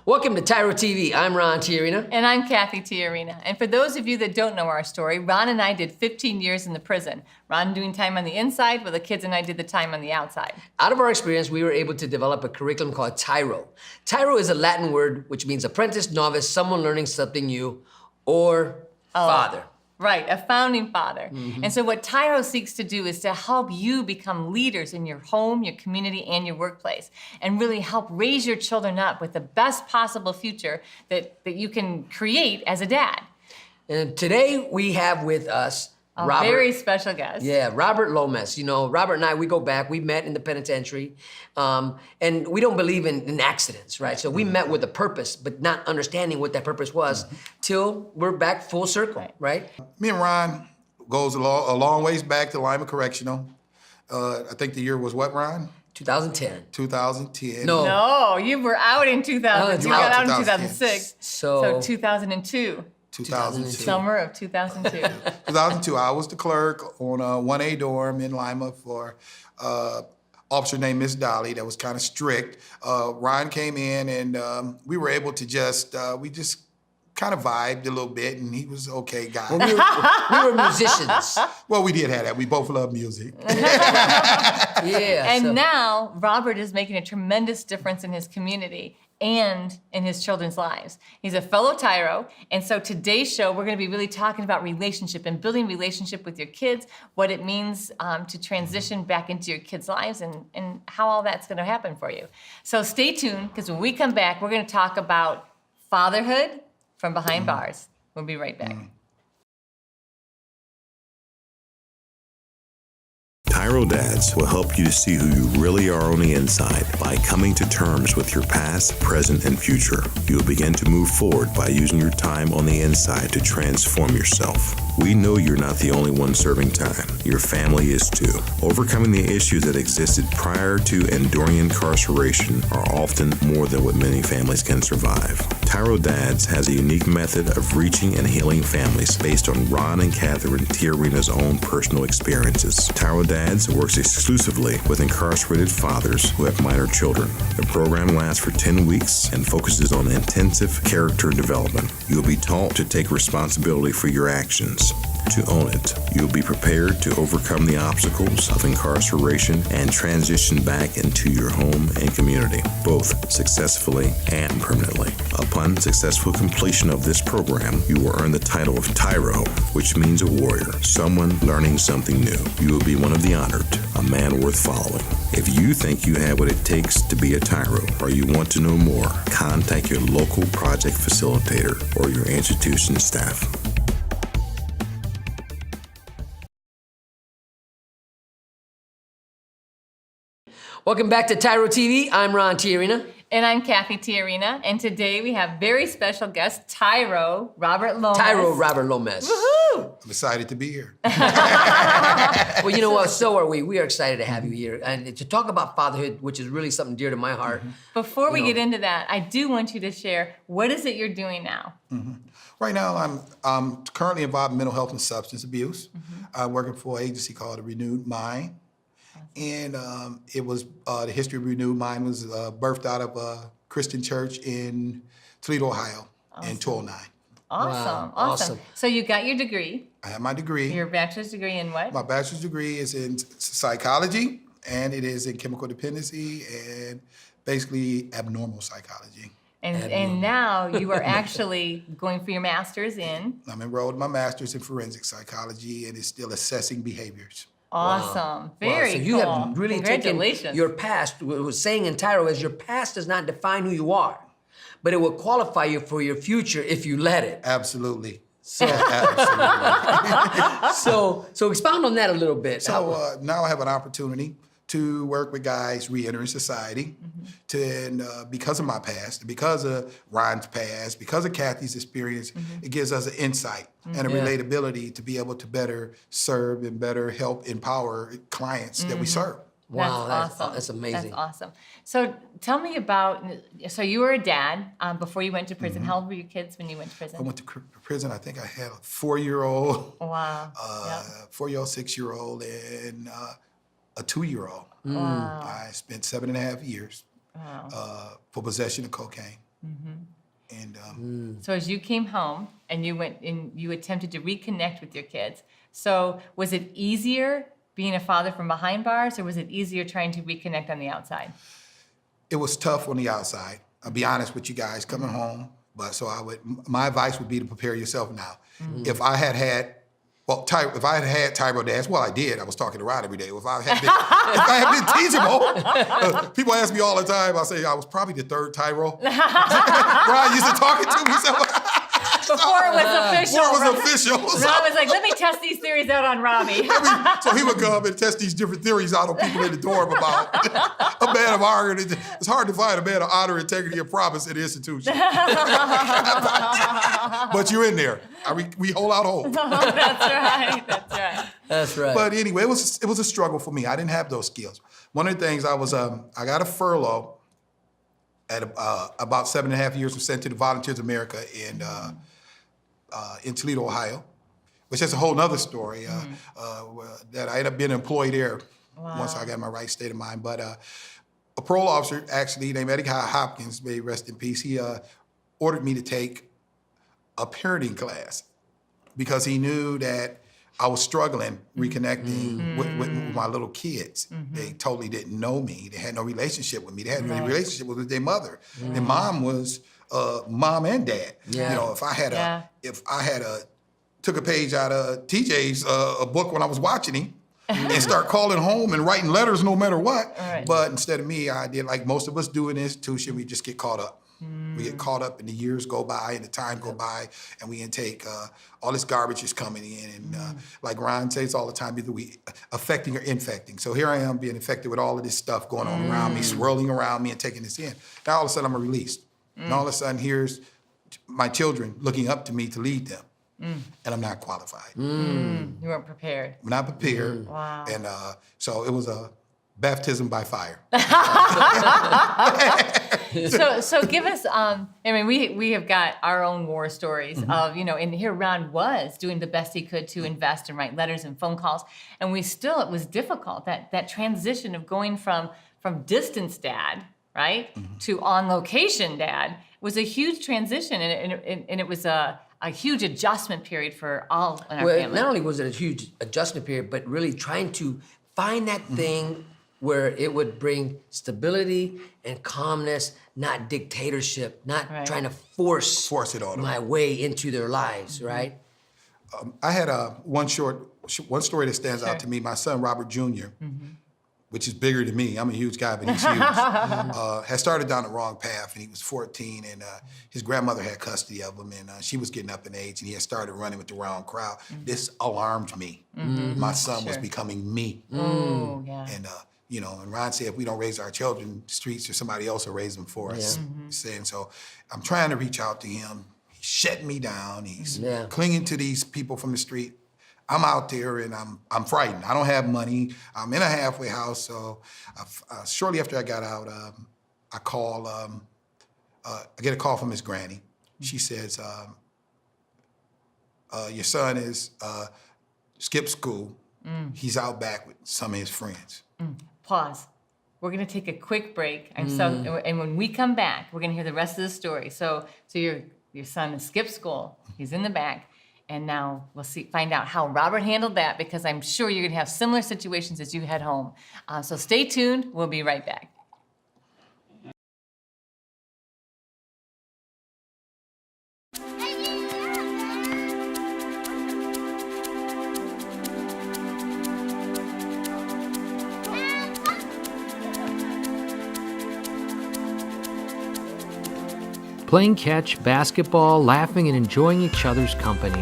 Welcome to TYRO TV. I'm Ron TYRO. And I'm Cathy TYRO. And for those of you that don't know our story, Ron and I did 15 years in the prison. Ron doing time on the inside, while the kids and I did the time on the outside. Out of our experience, we were able to develop a curriculum called TYRO. TYRO is a Latin word which means apprentice, novice, someone learning something new, or father. Right, a founding father. And so what TYRO seeks to do is to help you become leaders in your home, your community, and your workplace, and really help raise your children up with the best possible future that you can create as a dad. And today we have with us A very special guest. Yeah, Robert Lomas. You know, Robert and I, we go back. We met in the penitentiary. And we don't believe in accidents, right? So we met with a purpose, but not understanding what that purpose was till we're back full circle, right? Me and Ron goes a long ways back to Lima Correctional. I think the year was what, Ron? 2010. 2010. No, you were out in 2000. You got out in 2006. So 2002. 2002. Summer of 2002. 2002, I was the clerk on a 1A dorm in Lima for officer named Miss Dolly that was kind of strict. Ron came in and we were able to we just kind of vibed a little bit, and he was okay guy. Well, we were musicians. Well, we did have that. We both love music. Yeah. And now Robert is making a tremendous difference in his community and in his children's lives. He's a fellow TYRO, and so today's show, we're gonna be really talking about relationship and building relationship with your kids, what it means to transition back into your kids' lives, and how all that's gonna happen for you. So stay tuned, because when we come back, we're gonna talk about fatherhood from behind bars. We'll be right back. TYRO Dads will help you to see who you really are on the inside by coming to terms with your past, present, and future. You'll begin to move forward by using your time on the inside to transform yourself. We know you're not the only one serving time. Your family is too. Overcoming the issues that existed prior to and during incarceration are often more than what many families can survive. TYRO Dads has a unique method of reaching and healing families based on Ron and Catherine TYRO's own personal experiences. TYRO Dads works exclusively with incarcerated fathers who have minor children. The program lasts for 10 weeks and focuses on intensive character development. You'll be taught to take responsibility for your actions, to own it. You'll be prepared to overcome the obstacles of incarceration and transition back into your home and community, both successfully and permanently. Upon successful completion of this program, you will earn the title of TYRO, which means a warrior, someone learning something new. You will be one of the honored, a man worth following. If you think you have what it takes to be a TYRO, or you want to know more, contact your local project facilitator or your institution staff. Welcome back to TYRO TV. I'm Ron TYRO. And I'm Cathy TYRO, and today we have very special guest, TYRO Robert Lomas. TYRO Robert Lomas. Woohoo! I'm excited to be here. Well, you know what? So are we. We are excited to have you here and to talk about fatherhood, which is really something dear to my heart. Before we get into that, I do want you to share, what is it you're doing now? Right now, I'm currently involved in mental health and substance abuse. I'm working for an agency called the Renewed Mind. And it was, the history of Renewed Mind was birthed out of a Christian church in Toledo, Ohio in 2009. Awesome, Wow, awesome. awesome. So you got your degree. I have my degree. Your bachelor's degree in what? My bachelor's degree is in psychology, and it is in chemical dependency and basically abnormal psychology. And now you are actually going for your master's in? I'm enrolled in my master's in forensic psychology, and it's still assessing behaviors. Awesome, very So cool. you have really taken Congratulations. your past. What was saying in TYRO is your past does not define who you are, but it will qualify you for your future if you let it. Absolutely. So, Absolutely. so expound on that a little bit. So now I have an opportunity to work with guys re-entering society, and because of my past, because of Ron's past, because of Cathy's experience, it gives us an insight and a relatability to be able to better serve and better help empower clients that we serve. Wow, that's awesome. That's amazing. That's awesome. So tell me about, so you were a dad before you went to prison. How old were your kids when you went to prison? I went to prison, I think I had a 4-year-old, Wow. 4-year-old, 6-year-old, and a 2-year-old. Wow. I spent 7.5 years Wow. for possession of cocaine. So as you came home and you went and you attempted to reconnect with your kids, so was it easier being a father from behind bars, or was it easier trying to reconnect on the outside? It was tough on the outside. I'll be honest with you guys, coming home. But so my advice would be to prepare yourself now. If I had TYRO dads, well, I did. I was talking to Rod every day. If I had been teachable, people ask me all the time. I say I was probably the third TYRO. Rod used to talk to me. Before it was official. Before it was official. Rob was like, let me test these theories out on Robbie. So he would come and test these different theories out on people in the dorm about a man of honor. It's hard to find a man of honor, integrity, and promise in the institution. But you're in there. We hold out hope. That's right. That's right. But anyway, it was a struggle for me. I didn't have those skills. One of the things I got a furlough at about 7.5 years. Was sent to the Volunteers of America in Toledo, Ohio, which is a whole nother story. That I ended up being employed there once I got my right state of mind. But a parole officer, actually named Eddie Hopkins, may he rest in peace, he ordered me to take a parenting class because he knew that I was struggling reconnecting with my little kids. They totally didn't know me. They had no relationship with me. They had no relationship with their mother. Their mom was mom and dad. Yeah. You know, if I had took a page out of TJ's a book when I was watching him and start calling home and writing letters no matter what. Right. But instead of me, I did like most of us do in the institution, we just get caught up. We get caught up and the years go by and the time go by and we intake all this garbage is coming in and like Ron says all the time, either we affecting or infecting. So here I am being infected with all of this stuff going on around me, swirling around me and taking this in. Now all of a sudden I'm released. And all of a sudden here's my children looking up to me to lead them. And I'm not qualified. You weren't prepared. I'm not prepared. Wow. And so it was a baptism by fire. So give us, I mean, we have got our own war stories of, you know, and here Ron was doing the best he could to invest and write letters and phone calls. And it was difficult, that transition of going from distance dad, right, to on location dad was a huge transition. And it was a huge adjustment period for all in our family. Not only was it a huge adjustment period, but really trying to find that thing where it would bring stability and calmness, not dictatorship, not trying to force it on them. my way into their lives, right? I had one story that stands out to me. My son, Robert Jr., which is bigger than me. I'm a huge guy, but he's huge. Had started down the wrong path, and he was 14, and his grandmother had custody of him, and she was getting up in age, and he had started running with the wrong crowd. This alarmed me. My son was becoming me. Oh, yeah. And you know, and Ron said, if we don't raise our children, the streets or somebody else will raise them for us. And so I'm trying to reach out to him. He's shutting me down. He's clinging to these people from the street. I'm out there and I'm frightened. I don't have money. I'm in a halfway house. So shortly after I got out, I get a call from his granny. She says, your son is skipped school. He's out back with some of his friends. Pause. We're going to take a quick break. And when we come back, we're going to hear the rest of the story. So your son has skipped school. He's in the back. And now we'll find out how Robert handled that, because I'm sure you're going to have similar situations as you head home. So stay tuned. We'll be right back. Playing catch, basketball, laughing, and enjoying each other's company.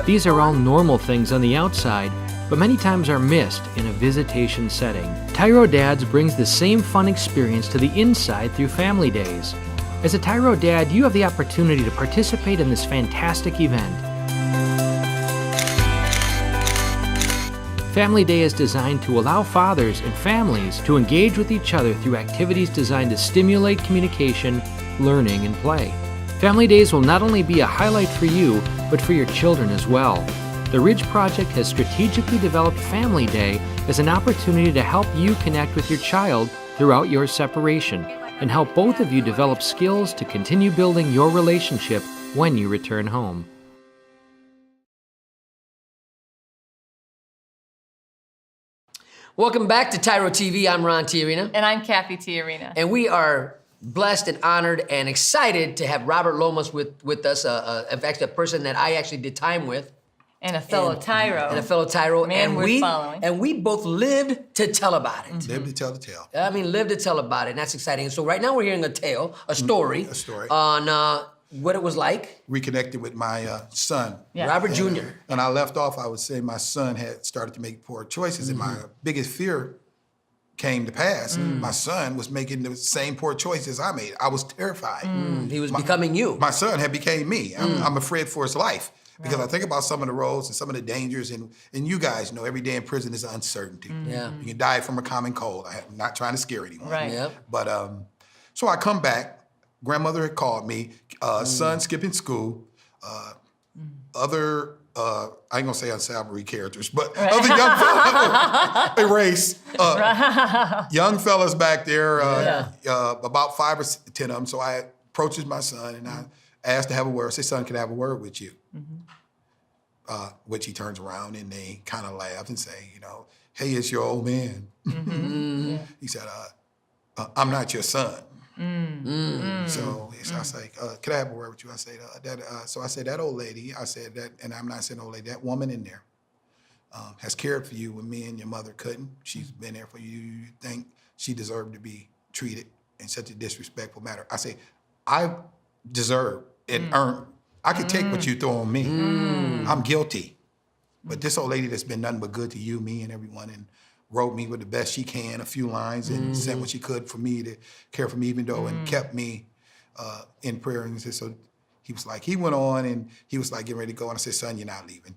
These are all normal things on the outside, but many times are missed in a visitation setting. TYRO Dads brings the same fun experience to the inside through Family Days. As a TYRO Dad, you have the opportunity to participate in this fantastic event. Family Day is designed to allow fathers and families to engage with each other through activities designed to stimulate communication, learning, and play. Family Days will not only be a highlight for you, but for your children as well. The Ridge Project has strategically developed Family Day as an opportunity to help you connect with your child throughout your separation. and help both of you develop skills to continue building your relationship when you return home. Welcome back to TYRO TV. I'm Ron Tiarina. And I'm Cathy Tiarina. And we are blessed and honored and excited to have Robert Lomas with us, in fact, a person that I actually did time with. And a fellow TYRO. And a fellow TYRO. Man and worth following. And we both lived to tell about it. Live to tell the tale. I mean, live to tell about it, and that's exciting. So right now we're hearing a story. On what it was like. Reconnected with my son. Yeah. Robert Jr. And I left off, I would say my son had started to make poor choices, and my biggest fear came to pass. My son was making the same poor choices I made. I was terrified. He was becoming you. My son had became me. I'm afraid for his life because I think about some of the roads and some of the dangers, and you guys know every day in prison is uncertainty. Yeah. You can die from a common cold. I'm not trying to scare anyone. Right. Yep. But so I come back. Grandmother had called me. Son skipping school. Other I ain't gonna say unsavory characters, but other young fellas erased. Young fellas back there, about 5 or 10 of them. So I approaches my son and I asked to have a word. I said, "Son, can I have a word with you?" Which he turns around and they kind of laugh and say, "Hey, it's your old man." He said, "I'm not your son." So I say, "Can I have a word with you?" I said, so I said, "That old lady," I said that, and I'm not saying old lady, that woman in there has cared for you when me and your mother couldn't. She's been there for you. You think she deserved to be treated in such a disrespectful manner? I say, I deserve and earn. I could take what you throw on me. I'm guilty. But this old lady that's been nothing but good to you, me, and everyone, and wrote me with the best she can, a few lines, and sent what she could for me to care for me, even though, and kept me in prayer." And so he went on and he was like getting ready to go. And I said, "Son, you're not leaving.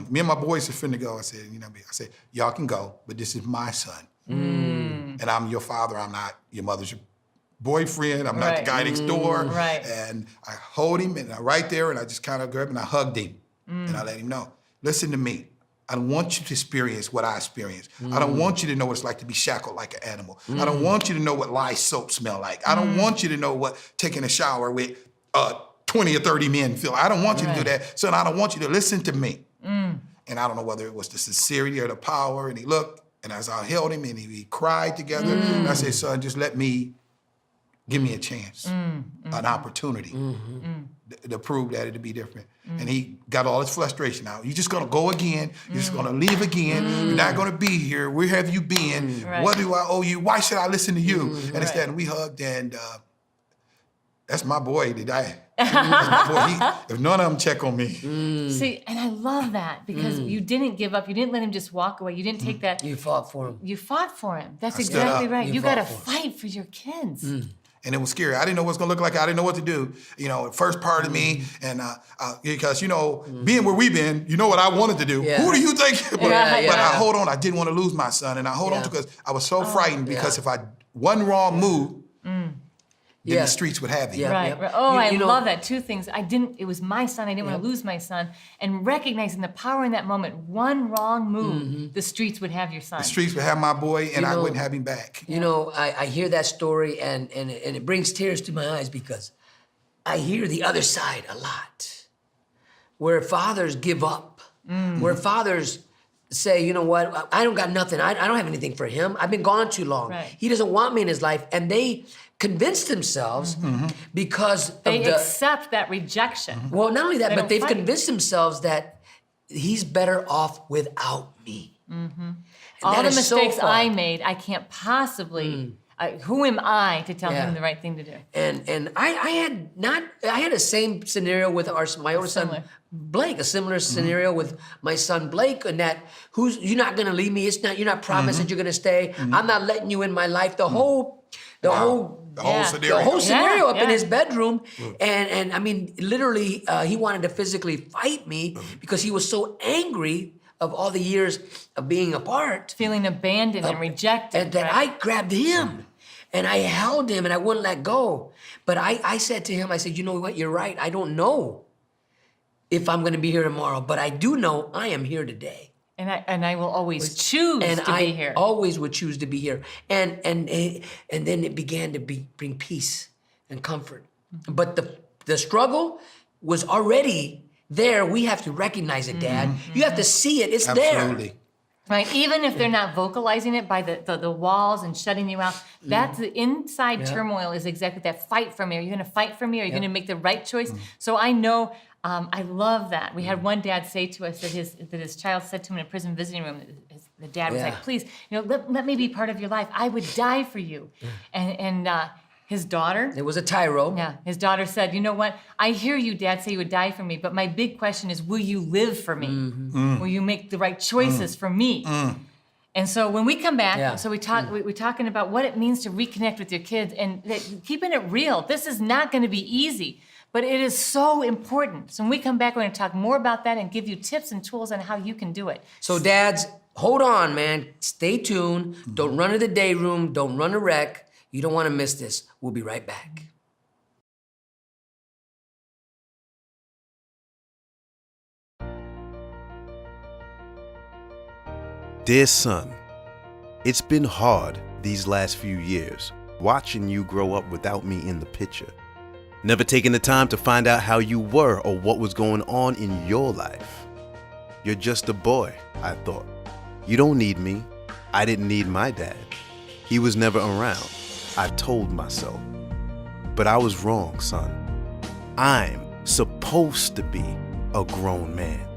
Me and my boys are finna go." I said, "Y'all can go, but this is my son. And I'm your father. I'm not your mother's boyfriend. I'm not the guy next door." Right. And I hold him and I right there and I just kind of grabbed him and I hugged him. And I let him know, "Listen to me. I don't want you to experience what I experienced. I don't want you to know what it's like to be shackled like an animal. I don't want you to know what lye soap smell like. I don't want you to know what taking a shower with 20 or 30 men feel. I don't want you to do that. Son, I don't want you to listen to me." And I don't know whether it was the sincerity or the power. And he looked, and as I held him, and we cried together. And I said, "Son, just give me a chance, an opportunity to prove that it'd be different." And he got all his frustration out. "You're just gonna go again. You're just gonna leave again. You're not gonna be here. Where have you been? What do I owe you? Why should I listen to you?" And instead, we hugged, and that's my boy today. That's my boy. If none of them check on me. See, and I love that because you didn't give up. You didn't let him just walk away. You didn't take that. You fought for him. You fought for him. That's I stood exactly up. right. You You got to fought for him. fight for your kids. And it was scary. I didn't know what it was gonna look like. I didn't know what to do. The first part of me, and because being where we've been, you know what I wanted to do. Yeah. Who do you think? But I hold on. I didn't want to lose my son, and I hold on because I was so frightened because if I one wrong move, then the streets would have you. Yeah. Right, right. Oh, I You know- love that. Two things. It was my son. I didn't want to lose my son. And recognizing the power in that moment, one wrong move, the streets would have your son. The streets would have my boy, and I know- wouldn't have him back. I hear that story and it brings tears to my eyes because I hear the other side a lot. Where fathers give up. Where fathers say, "You know what, I don't got nothing. I don't have anything for him. I've been gone too long. Right. He doesn't want me in his life." And they convince themselves because They of the... accept that rejection. Well, not only that, They but don't they've fight. convinced themselves that he's better off without me. And All that the is so mistakes I far. made, I can't possibly. Who am I to tell Yeah. him the right thing to do? And I had the same scenario with my older son Similar. Blake, a similar scenario with my son Blake, and that you're not gonna leave me. You're not promised that you're gonna stay. I'm not letting you in my life. The whole scenario up in his bedroom, and I mean literally he wanted to physically fight me because he was so angry of all the years of being apart. Feeling abandoned and rejected. And that right? I grabbed him and I held him and I wouldn't let go. But I said to him, I said, "You know what, you're right. I don't know if I'm gonna be here tomorrow, but I do know I am here today." And I will always choose and to I be here. always would choose to be here. And then it began to bring peace and comfort. Mm-hmm. But the struggle was already there. We have to recognize it, Dad. You have to see it. It's Absolutely. there. Right, even if they're not vocalizing it by the walls and shutting you out, that's the inside turmoil is exactly that. Fight for me. Are you going to fight for me? Are you going to make the right choice? So I know, I love that. We had one dad say to us that his child said to him in a prison visiting room, the dad was like, please, let me be part of your life. I would die for you. And his daughter, It was a TYRO. yeah, his daughter said, you know what? I hear you, Dad, say you would die for me, but my big question is, will you live for me? Will you make the right choices for me? And so when we come back, so we're talking about what it means to reconnect with your kids and keeping it real. This is not going to be easy, but it is so important. So when we come back, we're going to talk more about that and give you tips and tools on how you can do it. So dads, hold on, man. Stay tuned. Don't run to the day room. Don't run a wreck. You don't want to miss this. We'll be right back. Dear son, it's been hard these last few years, watching you grow up without me in the picture. Never taking the time to find out how you were or what was going on in your life. You're just a boy, I thought. You don't need me. I didn't need my dad. He was never around, I told myself. But I was wrong, son. I'm supposed to be a grown man.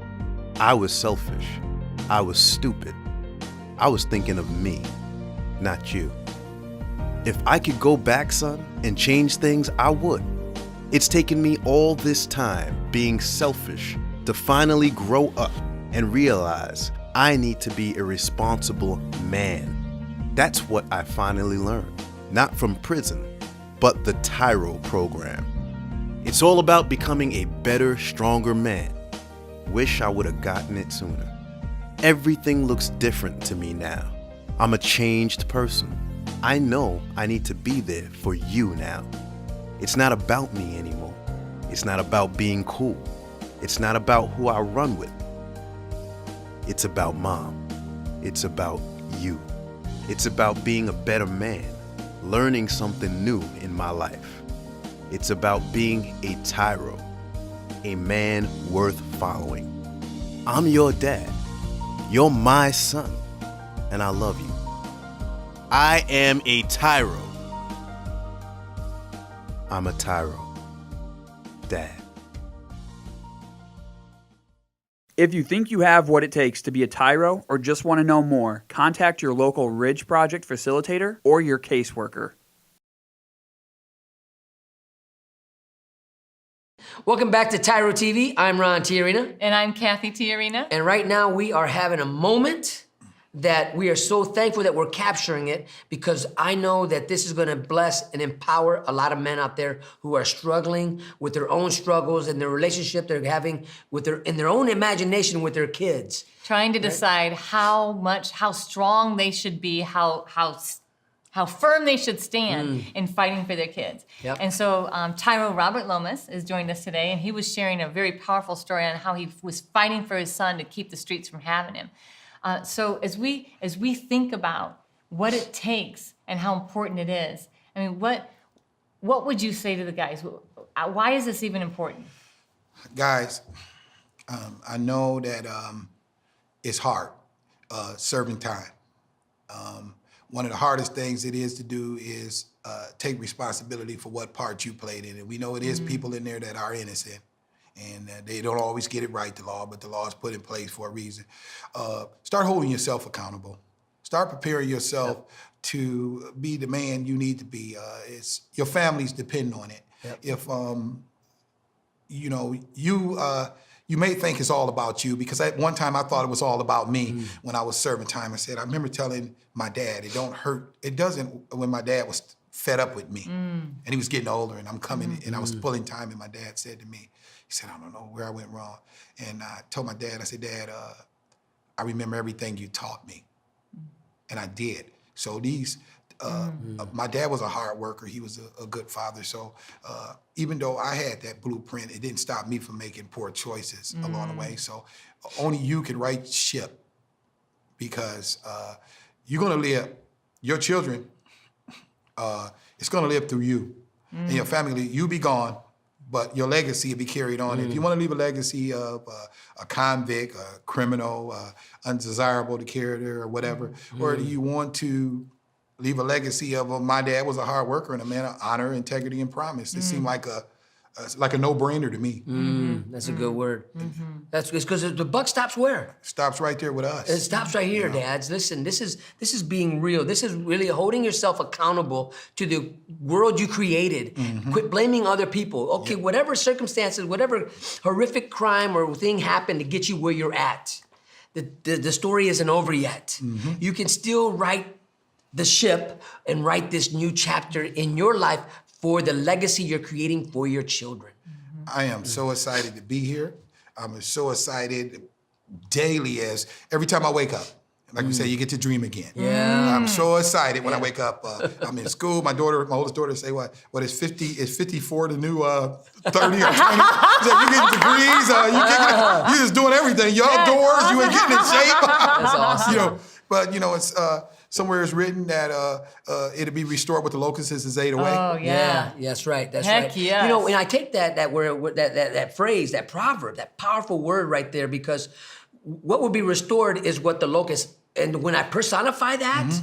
I was selfish. I was stupid. I was thinking of me, not you. If I could go back, son, and change things, I would. It's taken me all this time being selfish to finally grow up and realize I need to be a responsible man. That's what I finally learned, not from prison, but the TYRO program. It's all about becoming a better, stronger man. Wish I would have gotten it sooner. Everything looks different to me now. I'm a changed person. I know I need to be there for you now. It's not about me anymore. It's not about being cool. It's not about who I run with. It's about Mom. It's about you. It's about being a better man, learning something new in my life. It's about being a TYRO, a man worth following. I'm your dad. You're my son, and I love you. I am a TYRO. I'm a TYRO. Dad. If you think you have what it takes to be a TYRO or just want to know more, contact your local Ridge Project facilitator or your caseworker. Welcome back to TYRO TV. I'm Ron Tiarina. And I'm Cathy Tiarina. And right now we are having a moment that we are so thankful that we're capturing it, because I know that this is gonna bless and empower a lot of men out there who are struggling with their own struggles and their relationship they're having with in their own imagination with their kids. Trying to decide how strong they should be, how firm they should stand in fighting for their kids. Yep. And so TYRO Robert Lomas is joined us today, and he was sharing a very powerful story on how he was fighting for his son to keep the streets from having him. So as we think about what it takes and how important it is, I mean, what would you say to the guys? Why is this even important? Guys, I know that it's hard serving time. One of the hardest things it is to do is take responsibility for what part you played in it. We know it is people in there that are innocent, and they don't always get it right, the law, but the law is put in place for a reason. Start holding yourself accountable. Start preparing yourself to be the man you need to be. Your families depend on it. If you may think it's all about you, because at one time I thought it was all about me when I was serving time. I remember telling my dad, it doesn't, when my dad was fed up with me and he was getting older and I'm coming and I was pulling time, and my dad said to me, he said, I don't know where I went wrong. And I told my dad, I said, Dad, I remember everything you taught me. And I did. So my dad was a hard worker. He was a good father. So even though I had that blueprint, it didn't stop me from making poor choices along the way. So only you can right ship because you're going to live, your children, it's going to live through you and your family. You be gone, but your legacy will be carried on. If you want to leave a legacy of a convict, a criminal, undesirable to character or whatever, or do you want to leave a legacy of my dad was a hard worker and a man of honor, integrity, and promise? It seemed like a no-brainer to me. That's a good word. That's because the buck stops where? Stops right there with us. It stops right here, dads. Listen, this is being real. This is really holding yourself accountable to the world you created. Quit blaming other people. Okay, whatever circumstances, whatever horrific crime or thing happened to get you where you're at, the story isn't over yet. You can still right the ship and write this new chapter in your life for the legacy you're creating for your children. I am so excited to be here. I'm so excited daily as every time I wake up. Like you say, you get to dream again. Yeah. I'm so excited when I wake up. I'm in school. My oldest daughter say, what is 50? Is 54 the new 30 or 20? She's like, you getting degrees, you just doing everything. You outdoors, you ain't getting in shape. That's awesome. But it's somewhere it's written that it'll be restored with the locusts is ate away. Oh, yeah. That's right. That's Heck right. yes. You know, and I take that word, that phrase, that proverb, that powerful word right there, because what will be restored is what the locust. And when I personify that,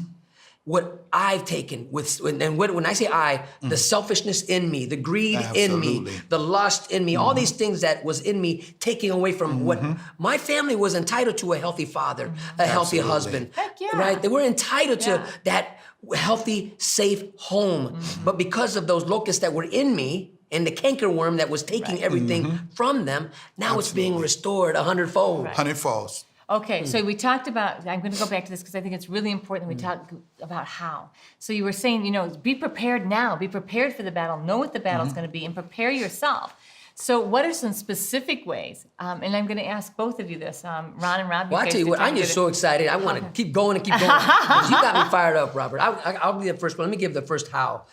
what I've taken when I say I, the selfishness in me, the greed in me, the lust in me, all these things that was in me, taking away from what my family was entitled to: a healthy father, a healthy husband. Heck yeah. Right? They were entitled to that healthy, safe home. But because of those locusts that were in me, and the cankerworm that was taking everything from them, now it's being restored 100-fold. 100-fold. Okay, so we talked about, I'm going to go back to this because I think it's really important that we talk about how. So you were saying, be prepared now. Be prepared for the battle. Know what the battle's going to be and prepare yourself. So what are some specific ways? And I'm going to ask both of you this. Ron and Rob, Well, I tell you what, I'm just so excited. I want to keep going and keep going. 'Cause you got me fired up, Robert. I'll be the first one. Let me give the first how.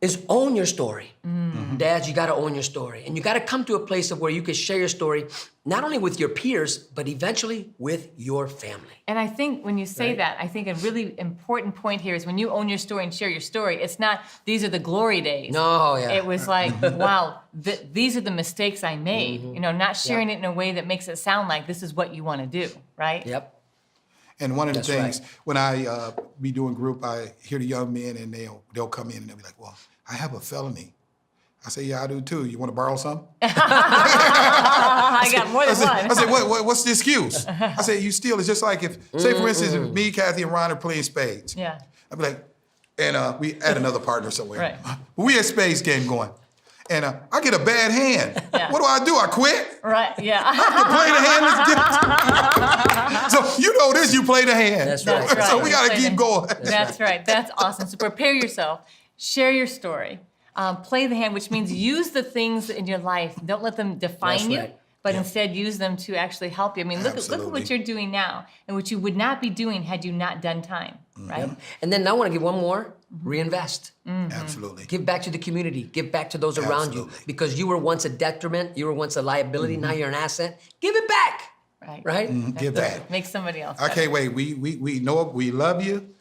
Is own your story. Dads, you gotta own your story. And you gotta come to a place of where you can share your story, not only with your peers, but eventually with your family. And I think when you say that, I think a really important point here is when you own your story and share your story, it's not, these are the glory days. No, yeah. It was like, wow, these are the mistakes I made. Not sharing it in a way that makes it sound like this is what you wanna do, right? Yep. And one of the That's things, right. when I be doing group, I hear the young men and they'll come in and they'll be like, well, I have a felony. I say, yeah, I do too. You want to borrow some? I got more than one. I said, what's the excuse? I said, you steal. It's just like if, say for instance, if me, Cathy, and Ron are playing spades. Yeah. I'd be like, and we had another partner somewhere. Right. We had spades game going. And I get a bad hand. Yeah. What do? I quit? Right, yeah. Play the hand. Let's get it. So you know this, you play the hand. That's right. That's right. So we got to Play keep the- going. That's right. That's awesome. So prepare yourself. Share your story. Play the hand, which means use the things in your life. Don't let them define That's you, right. but instead use them to actually help you. I mean, look at Absolutely. what you're doing now and what you would not be doing had you not done time, right? And then I want to give one more, reinvest. Absolutely. Give back to the community. Give back to those around you. Absolutely. Because you were once a detriment, you were once a liability, now you're an asset. Give it back, Right. right? Give back. Make somebody else I better. can't wait. We know we love you.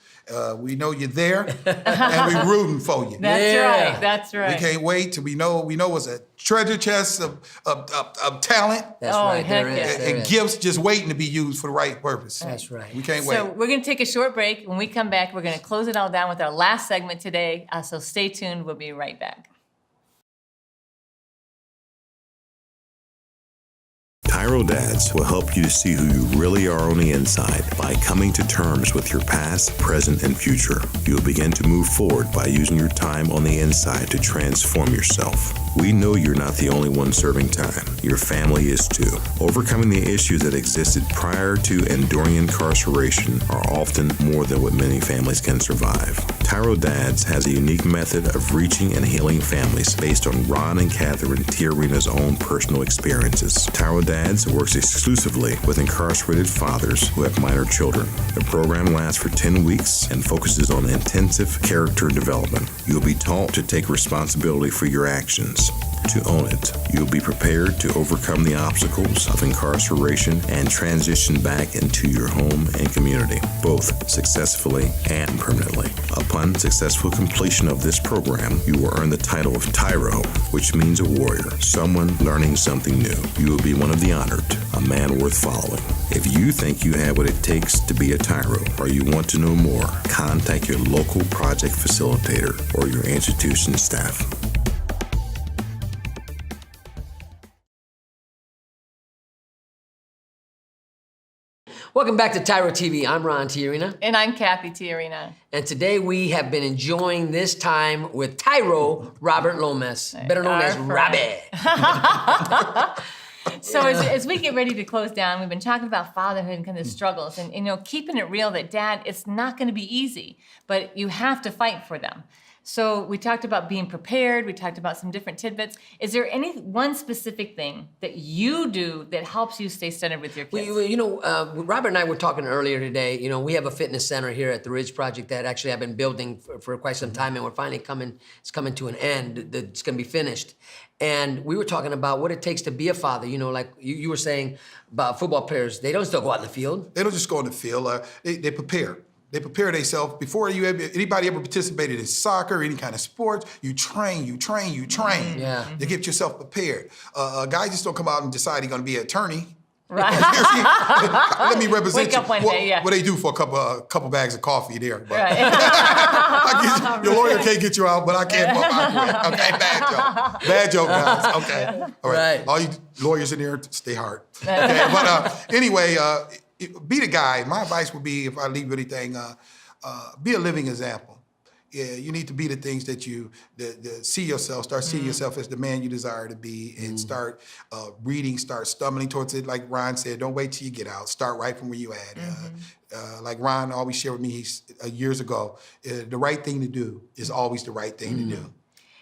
We know you're there, and we're rooting for you. That's Yeah. right. That's right. We can't wait till we know it's a treasure chest of talent That's Oh, right. There heck is. yeah. there and is. gifts just waiting to be used for the right purpose. That's right. We can't So wait. we're going to take a short break. When we come back, we're going to close it all down with our last segment today. So stay tuned. We'll be right back. TYRO Dads will help you to see who you really are on the inside by coming to terms with your past, present, and future. You'll begin to move forward by using your time on the inside to transform yourself. We know you're not the only one serving time. Your family is too. Overcoming the issues that existed prior to and during incarceration are often more than what many families can survive. TYRO Dads has a unique method of reaching and healing families based on Ron and Catherine Tiarina's own personal experiences. TYRO Dads Dads works exclusively with incarcerated fathers who have minor children. The program lasts for 10 weeks and focuses on intensive character development. You'll be taught to take responsibility for your actions, to own it. You'll be prepared to overcome the obstacles of incarceration and transition back into your home and community, both successfully and permanently. Upon successful completion of this program, you will earn the title of TYRO, which means a warrior, someone learning something new. You will be one of the honored, a man worth following. If you think you have what it takes to be a TYRO, or you want to know more, contact your local project facilitator or your institution staff. Welcome back to TYRO TV. I'm Ron Tiarina. And I'm Cathy Tiarina. And today we have been enjoying this time with TYRO Robert Lomas, better known as Robbie. So as we get ready to close down, we've been talking about fatherhood and kind of struggles and keeping it real that Dad, it's not going to be easy, but you have to fight for them. So we talked about being prepared. We talked about some different tidbits. Is there any one specific thing that you do that helps you stay centered with your kids? Robert and I were talking earlier today. We have a fitness center here at the Ridge Project that actually I've been building for quite some time, and we're finally it's coming to an end. It's going to be finished. And we were talking about what it takes to be a father. Like you were saying about football players, they don't still go out in the field. They don't just go in the field. They prepare. They prepare themselves. Before anybody ever participated in soccer, any kind of sports, you train Yeah. to get yourself prepared. A guy just don't come out and decide he's going to be an attorney. Right. Let me represent Wake up one day, yeah. What they do for a couple bags of coffee there. But Right. your lawyer can't get you out, but I can. Okay, bad joke, guys. Okay, all right. Right. All you lawyers in there, stay hard. Okay, but anyway. Be the guy. My advice would be, if I leave anything, be a living example. Yeah, you need to be the things that you see yourself. Start seeing yourself as the man you desire to be, and start reading. Start stumbling towards it. Like Ron said, don't wait till you get out. Start right from where you at. Like Ron always shared with me years ago, the right thing to do is always the right thing to do.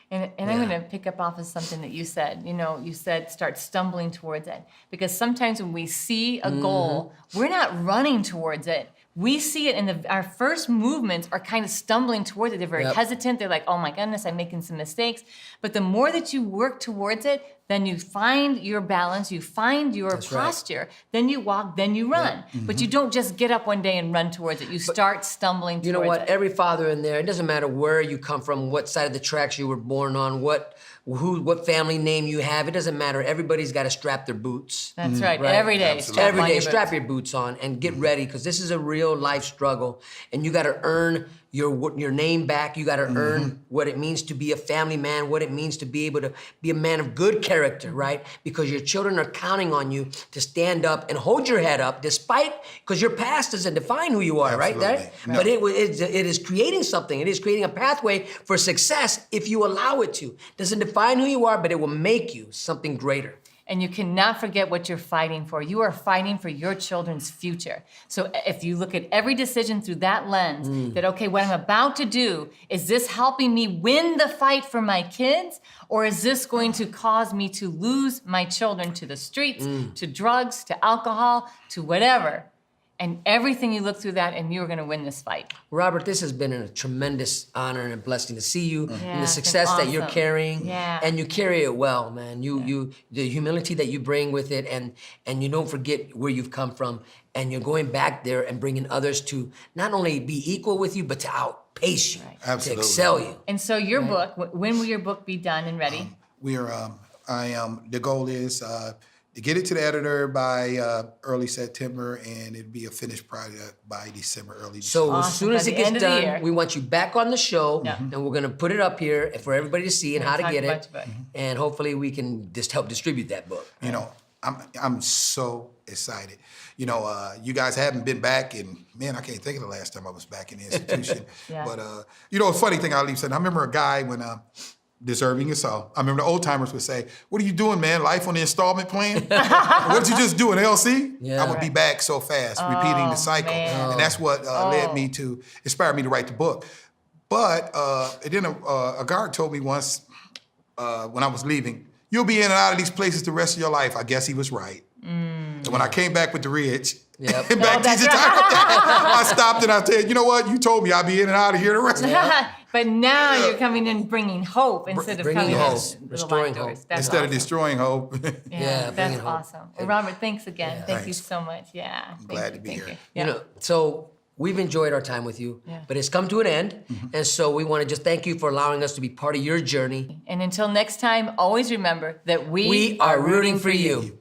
And I'm going to pick up off of something that you said. You said start stumbling towards it. Because sometimes when we see a goal, we're not running towards it. We see it, and our first movements are kind of stumbling towards it. They're very hesitant. They're like, oh my goodness, I'm making some mistakes. But the more that you work towards it, then you find your balance, you find your posture, then you walk, then you run. But you don't just get up one day and run towards it. You start stumbling towards it. You know what? Every father in there, it doesn't matter where you come from, what side of the tracks you were born on, what family name you have, it doesn't matter. Everybody's got to strap their boots. That's right. Every day. Strap your boots on and get ready, because this is a real life struggle, and you got to earn your name back. You got to earn what it means to be a family man, what it means to be able to be a man of good character, right? Because your children are counting on you to stand up and hold your head up, because your past doesn't define who you are, right? No. But it is creating something. It is creating a pathway for success if you allow it to. It doesn't define who you are, but it will make you something greater. And you cannot forget what you're fighting for. You are fighting for your children's future. So if you look at every decision through that lens, that, okay, what I'm about to do, is this helping me win the fight for my kids? Or is this going to cause me to lose my children to the streets, to drugs, to alcohol, to whatever? And everything you look through that, and you are going to win this fight. Robert, this has been a tremendous honor and a blessing to see you and the it's success been that you're awesome. carrying. Yeah. And you carry it well, man. The humility that you bring with it, and you don't forget where you've come from, and you're going back there and bringing others to not only be equal with you, but to outpace you, to Absolutely. excel you. And so your book, when will your book be done and ready? The goal is to get it to the editor by early September, and it'd be a finished product by December, early December. So as soon as By it the end gets of the year. done, we want you back on the show, and we're gonna put it up here for everybody to see and how to talk get about it, your book. and hopefully we can just help distribute that book. I'm so excited. You guys haven't been back, and man, I can't think of the last time I was back in the institution. Yeah. But a funny thing I'll leave said, I remember a guy when deserving it so. I remember the old timers would say, "What are you doing, man? Life on the installment plan? What did you just do, an LC?" Yeah. I would be back so fast, repeating the cycle, man. and that's what inspired me to write the book. But and then a guard told me once when I was leaving, "You'll be in and out of these places the rest of your life." I guess he was right. And when I came back with the Ridge, Yep. back that's to I stopped and I said, you know what? You told me I'd be in and out of here the rest of the But now you're coming in bringing hope instead of bringing coming hope, in with the restoring locked doors. hope. That's Instead of awesome. destroying hope. Yeah, That's bringing hope. awesome. Well, Robert, thanks again. Thank you Thanks. so much. Yeah. Thank glad you, to be thank here. you. You Yeah. know, so we've enjoyed our time with you, Yeah. but it's come to an end. And so we want to just thank you for allowing us to be part of your journey. And until next time, always remember that we We are rooting for you.